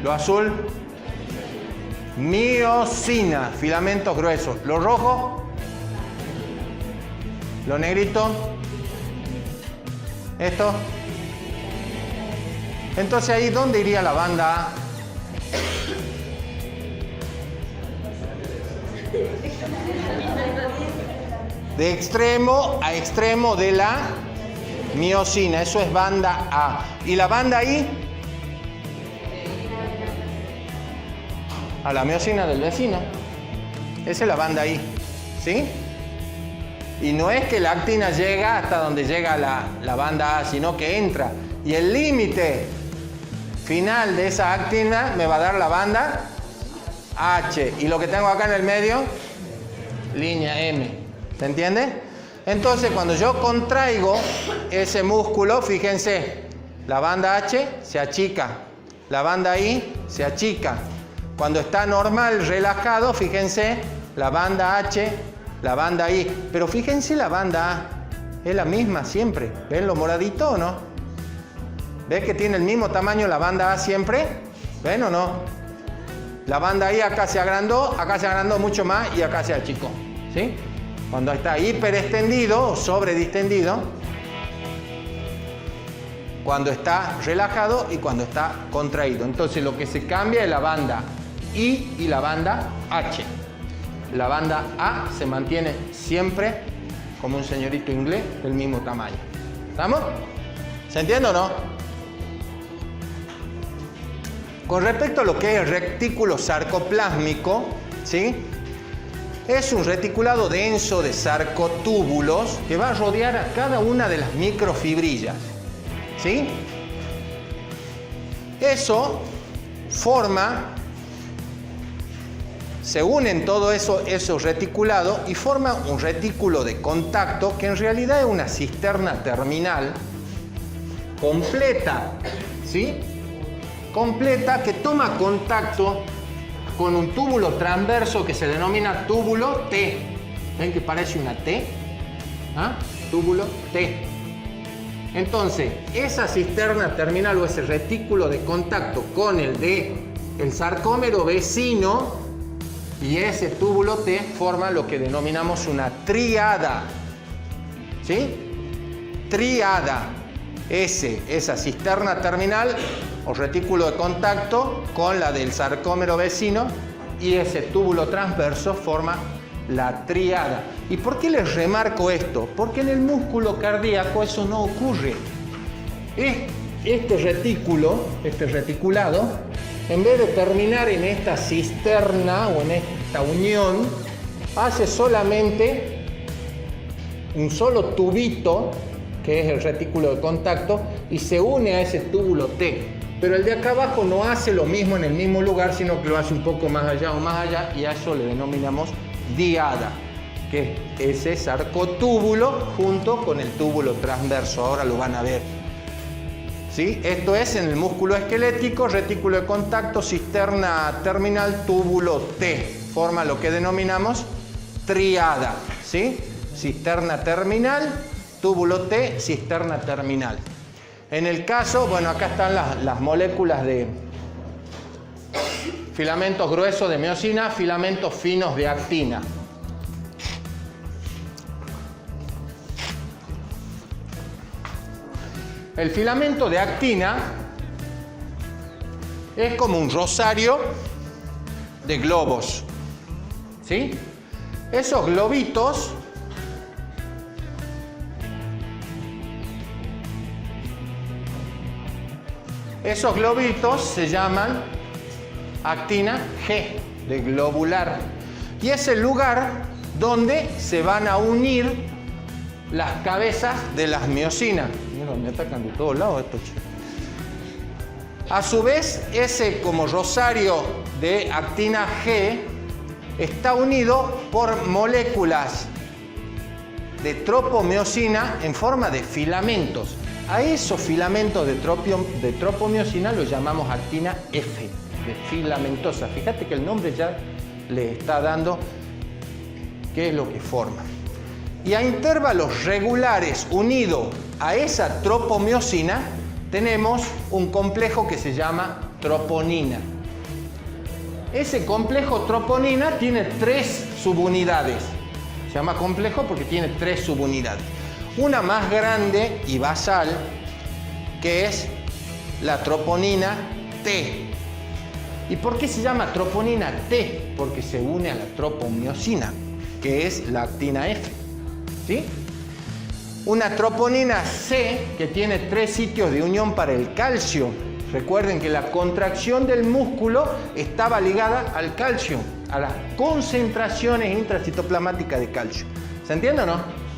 Lo azul, miosina, filamentos gruesos. Lo rojo, lo negrito, esto. Entonces ahí, ¿dónde iría la banda A? De extremo a extremo de la miosina, eso es banda A. ¿Y la banda I? A la miosina del vecino. Esa es la banda I. ¿Sí? Y no es que la actina llega hasta donde llega la banda A, sino que entra. Y el límite final de esa actina me va a dar la banda H. Y lo que tengo acá en el medio, línea M. ¿Se entiende? Entonces, cuando yo contraigo ese músculo, fíjense, la banda H se achica, la banda I se achica. Cuando está normal, relajado, fíjense, la banda H, la banda I. Pero fíjense la banda A, es la misma siempre. ¿Ven lo moradito o no? ¿Ves que tiene el mismo tamaño la banda A siempre? ¿Ven o no? La banda I acá se agrandó mucho más y acá se achicó. ¿Sí? Cuando está hiperextendido o sobredistendido, cuando está relajado y cuando está contraído. Entonces lo que se cambia es la banda I y la banda H. La banda A se mantiene siempre como un señorito inglés del mismo tamaño. ¿Estamos? ¿Se entiende o no? Con respecto a lo que es el retículo sarcoplásmico, ¿sí? Es un reticulado denso de sarcotúbulos que va a rodear a cada una de las microfibrillas. ¿Sí? Eso forma, se unen todo eso, esos reticulados y forma un retículo de contacto que en realidad es una cisterna terminal completa, ¿sí? Completa, que toma contacto con un túbulo transverso que se denomina túbulo T. ¿Ven que parece una T? ¿Ah? Túbulo T. Entonces, esa cisterna terminal o ese retículo de contacto con el sarcómero vecino y ese túbulo T forma lo que denominamos una tríada. ¿Sí? Tríada. Esa cisterna terminal o retículo de contacto con la del sarcómero vecino y ese túbulo transverso forma la tríada. ¿Y por qué les remarco esto? Porque en el músculo cardíaco eso no ocurre. Este reticulado, en vez de terminar en esta cisterna o en esta unión, hace solamente un solo tubito, que es el retículo de contacto, y se une a ese túbulo T. Pero el de acá abajo no hace lo mismo en el mismo lugar, sino que lo hace un poco más allá o más allá, y a eso le denominamos diada, que es ese sarcotúbulo junto con el túbulo transverso. Ahora lo van a ver. ¿Sí? Esto es en el músculo esquelético, retículo de contacto, cisterna terminal, túbulo T. Forma lo que denominamos tríada. ¿Sí? Cisterna terminal, túbulo T, cisterna terminal. En el caso, bueno, acá están las moléculas de filamentos gruesos de miosina, filamentos finos de actina. El filamento de actina es como un rosario de globos, ¿sí? Esos globitos se llaman actina G, de globular. Y es el lugar donde se van a unir las cabezas de las miosinas. Mira, me atacan de todos lados estos chicos. A su vez, ese como rosario de actina G está unido por moléculas de tropomiosina en forma de filamentos. A esos filamentos de tropomiosina los llamamos actina F, de filamentosa. Fíjate que el nombre ya le está dando qué es lo que forma. Y a intervalos regulares unido a esa tropomiosina tenemos un complejo que se llama troponina. Ese complejo troponina tiene 3 subunidades. Se llama complejo porque tiene 3 subunidades. Una más grande y basal, que es la troponina T. ¿Y por qué se llama troponina T? Porque se une a la tropomiosina, que es la actina F. ¿Sí? Una troponina C, que tiene 3 sitios de unión para el calcio. Recuerden que la contracción del músculo estaba ligada al calcio, a las concentraciones intracitoplasmáticas de calcio. ¿Se entiende o no?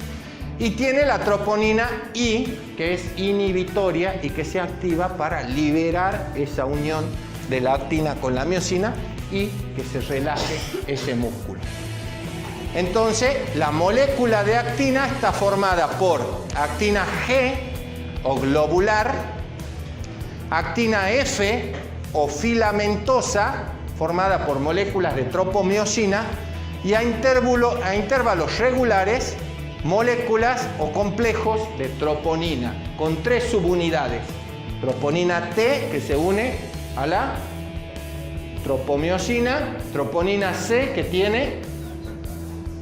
Y tiene la troponina I, que es inhibitoria y que se activa para liberar esa unión de la actina con la miosina y que se relaje ese músculo. Entonces, la molécula de actina está formada por actina G o globular, actina F o filamentosa, formada por moléculas de tropomiosina, y a intervalos regulares, moléculas o complejos de troponina, con 3 subunidades. Troponina T, que se une a la tropomiosina, troponina C, que tiene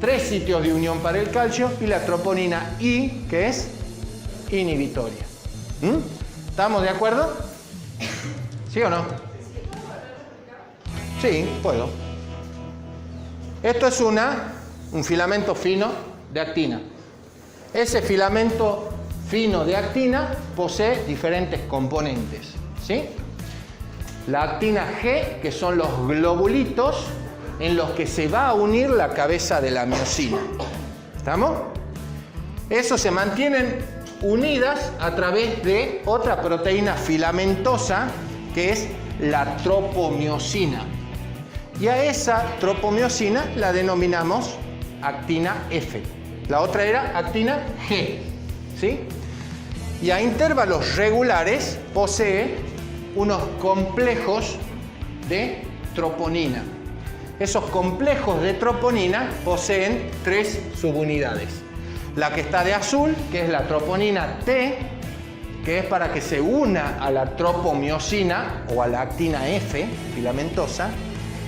3 sitios de unión para el calcio, y la troponina I, que es inhibitoria. ¿Estamos de acuerdo? ¿Sí o no? Sí, puedo. Esto es un filamento fino de actina. Ese filamento fino de actina posee diferentes componentes, ¿sí? La actina G, que son los globulitos en los que se va a unir la cabeza de la miosina. ¿Estamos? Esos se mantienen unidas a través de otra proteína filamentosa que es la tropomiosina. Y a esa tropomiosina la denominamos actina F. La otra era actina G. ¿Sí? y a intervalos regulares posee unos complejos de troponina. Esos complejos de troponina poseen 3 subunidades. La que está de azul, que es la troponina T, que es para que se una a la tropomiosina o a la actina F filamentosa.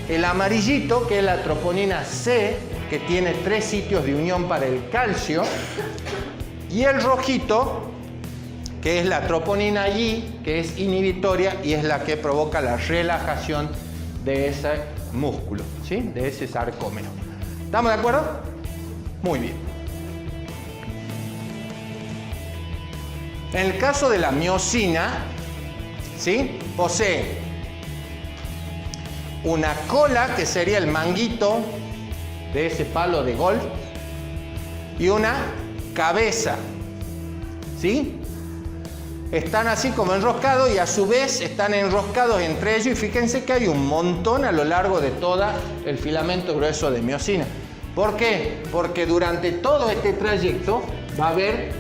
El amarillito, que es la troponina C, que tiene 3 sitios de unión para el calcio. Y el rojito, que es la troponina Y, que es inhibitoria y es la que provoca la relajación de ese músculo, ¿sí? De ese sarcómero. ¿Estamos de acuerdo? Muy bien. En el caso de la miosina, ¿sí? Posee una cola, que sería el manguito de ese palo de golf, y una cabeza, ¿sí? Están así como enroscados y a su vez están enroscados entre ellos, y fíjense que hay un montón a lo largo de todo el filamento grueso de miosina. ¿Por qué? Porque durante todo este trayecto va a haber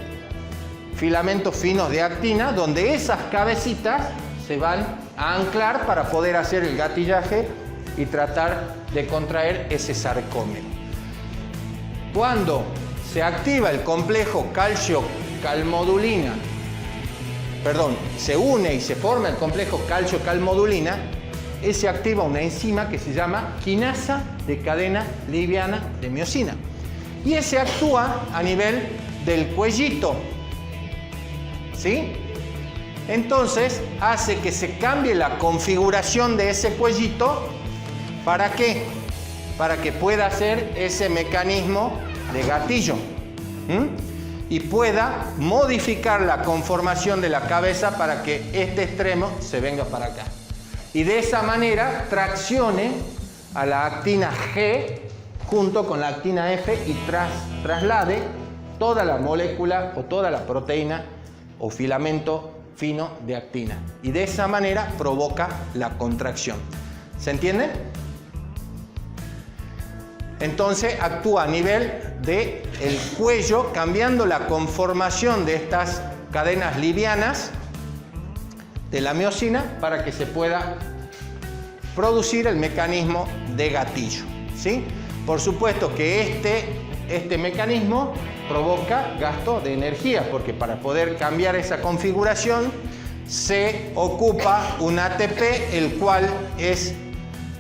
filamentos finos de actina donde esas cabecitas se van a anclar para poder hacer el gatillaje y tratar de contraer ese sarcómero. Cuando se activa el complejo calcio-calmodulina, se une y se forma el complejo calcio-calmodulina, se activa una enzima que se llama quinasa de cadena liviana de miosina. Y ese actúa a nivel del cuellito, ¿sí? Entonces hace que se cambie la configuración de ese cuellito. ¿Para qué? Para que pueda hacer ese mecanismo de gatillo. Y pueda modificar la conformación de la cabeza para que este extremo se venga para acá. Y de esa manera traccione a la actina G junto con la actina F y traslade toda la molécula o toda la proteína o filamento fino de actina. Y de esa manera provoca la contracción. ¿Se entiende? Entonces actúa a nivel del cuello, cambiando la conformación de estas cadenas livianas de la miosina para que se pueda producir el mecanismo de gatillo, ¿sí? Por supuesto que este mecanismo provoca gasto de energía, porque para poder cambiar esa configuración se ocupa un ATP, el cual es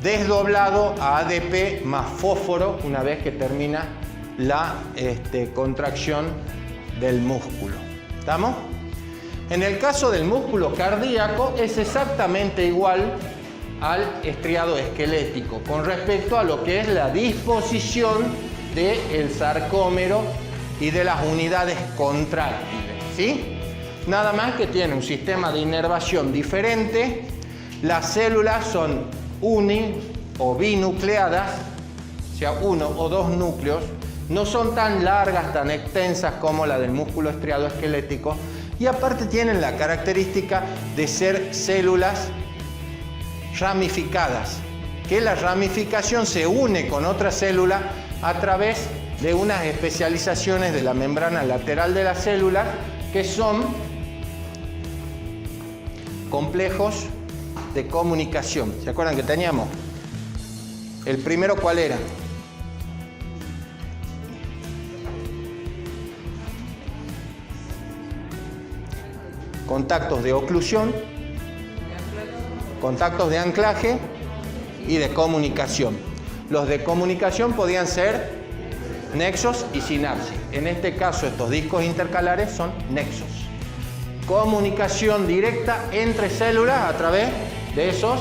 desdoblado a ADP más fósforo una vez que termina la contracción del músculo. ¿Estamos? En el caso del músculo cardíaco es exactamente igual al estriado esquelético con respecto a lo que es la disposición del sarcómero y de las unidades contráctiles, ¿sí? Nada más que tiene un sistema de inervación diferente. Las células son uni o binucleadas, o sea, 1 o 2 núcleos. No son tan largas, tan extensas como la del músculo estriado esquelético, y aparte tienen la característica de ser células ramificadas, que la ramificación se une con otra célula a través de unas especializaciones de la membrana lateral de la célula, que son complejos de comunicación. ¿Se acuerdan que teníamos? El primero, ¿cuál era? Contactos de oclusión, contactos de anclaje y de comunicación. Los de comunicación podían ser nexos y sinapsis. En este caso, estos discos intercalares son nexos. Comunicación directa entre células a través de esos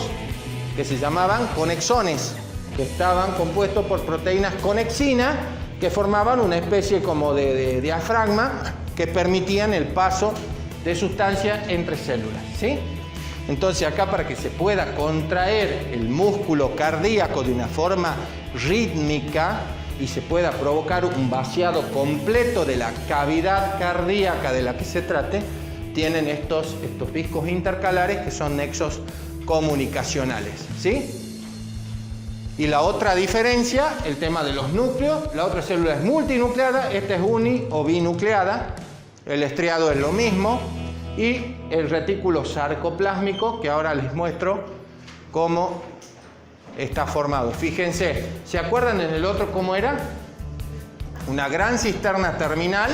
que se llamaban conexones, que estaban compuestos por proteínas conexinas que formaban una especie como de diafragma que permitían el paso de sustancias entre células, ¿sí? Entonces acá, para que se pueda contraer el músculo cardíaco de una forma rítmica y se pueda provocar un vaciado completo de la cavidad cardíaca de la que se trate, tienen estos discos intercalares que son nexos comunicacionales, ¿sí? Y la otra diferencia, el tema de los núcleos. La otra célula es multinucleada, esta es uni o binucleada. El estriado es lo mismo, y el retículo sarcoplásmico, que ahora les muestro cómo está formado. Fíjense, ¿se acuerdan en el otro cómo era? Una gran cisterna terminal,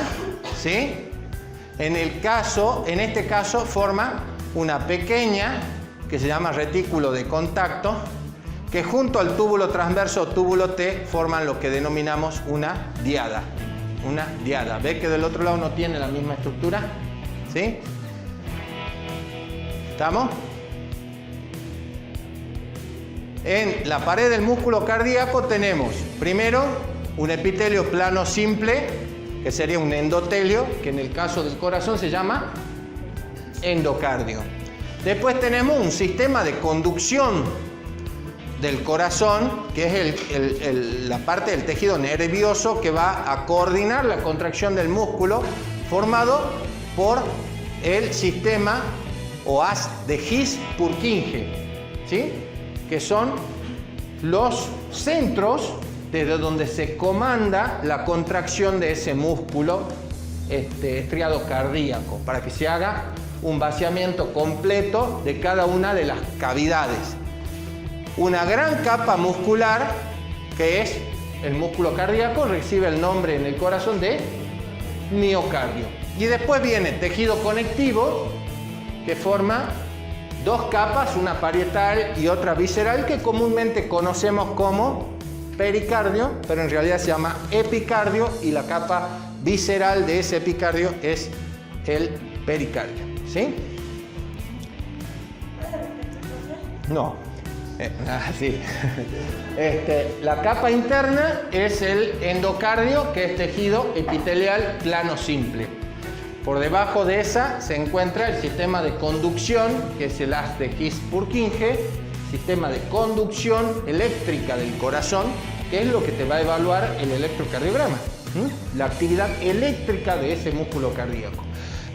¿sí? En este caso forma una pequeña, que se llama retículo de contacto, que junto al túbulo transverso o túbulo T forman lo que denominamos una diada. Una diada. ¿Ve que del otro lado no tiene la misma estructura? ¿Sí? ¿Estamos? En la pared del músculo cardíaco tenemos primero un epitelio plano simple, que sería un endotelio, que en el caso del corazón se llama endocardio. Después tenemos un sistema de conducción del corazón, que es la parte del tejido nervioso que va a coordinar la contracción del músculo, formado por el sistema o haz de His-Purkinje, ¿sí? Que son los centros desde donde se comanda la contracción de ese músculo estriado cardíaco, para que se haga un vaciamiento completo de cada una de las cavidades. Una gran capa muscular, que es el músculo cardíaco, recibe el nombre en el corazón de miocardio. Y después viene tejido conectivo, que forma dos capas, una parietal y otra visceral, que comúnmente conocemos como pericardio, pero en realidad se llama epicardio, y la capa visceral de ese epicardio es el pericardio, ¿sí? No. Sí. La capa interna es el endocardio, que es tejido epitelial plano simple. Por debajo de esa se encuentra el sistema de conducción, que es el haz de His-Purkinje, sistema de conducción eléctrica del corazón, que es lo que te va a evaluar el electrocardiograma, la actividad eléctrica de ese músculo cardíaco.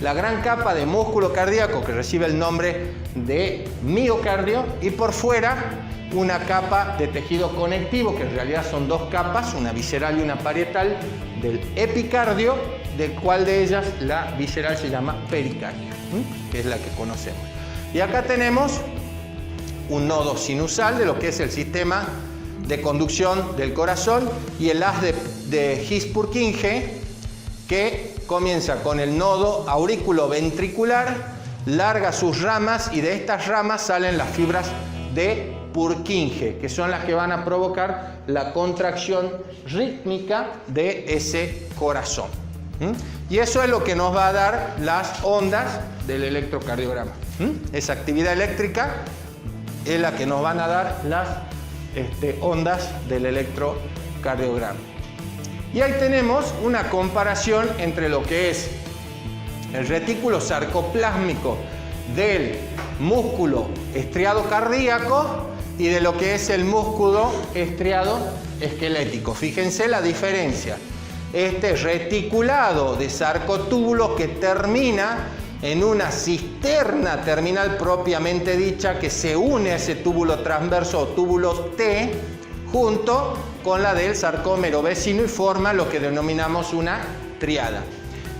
La gran capa de músculo cardíaco, que recibe el nombre de miocardio, y por fuera una capa de tejido conectivo, que en realidad son dos capas, una visceral y una parietal, del epicardio, del cual de ellas la visceral se llama pericardio, que es la que conocemos. Y acá tenemos un nodo sinusal de lo que es el sistema de conducción del corazón, y el haz de His-Purkinje, que comienza con el nodo auriculoventricular, larga sus ramas, y de estas ramas salen las fibras de Purkinje, que son las que van a provocar la contracción rítmica de ese corazón. Y eso es lo que nos va a dar las ondas del electrocardiograma. Esa actividad eléctrica es la que nos van a dar las ondas del electrocardiograma. Y ahí tenemos una comparación entre lo que es el retículo sarcoplásmico del músculo estriado cardíaco y de lo que es el músculo estriado esquelético. Fíjense la diferencia. Este reticulado de sarcotúbulos que termina en una cisterna terminal propiamente dicha, que se une a ese túbulo transverso o túbulo T junto con la del sarcómero vecino y forma lo que denominamos una triada.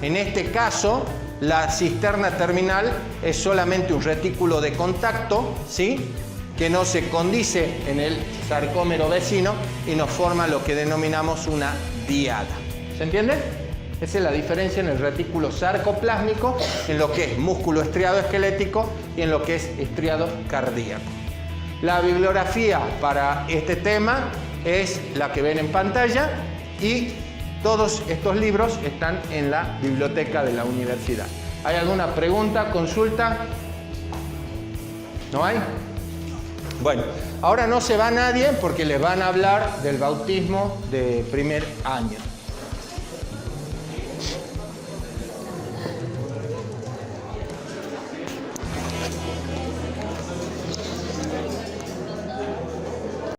En este caso, la cisterna terminal es solamente un retículo de contacto, ¿sí?, que no se condice en el sarcómero vecino y nos forma lo que denominamos una diada. ¿Se entiende? Esa es la diferencia en el retículo sarcoplásmico, en lo que es músculo estriado esquelético y en lo que es estriado cardíaco. La bibliografía para este tema es la que ven en pantalla, y todos estos libros están en la biblioteca de la universidad. ¿Hay alguna pregunta, consulta? ¿No hay? Bueno, ahora no se va nadie porque les van a hablar del bautismo de primer año.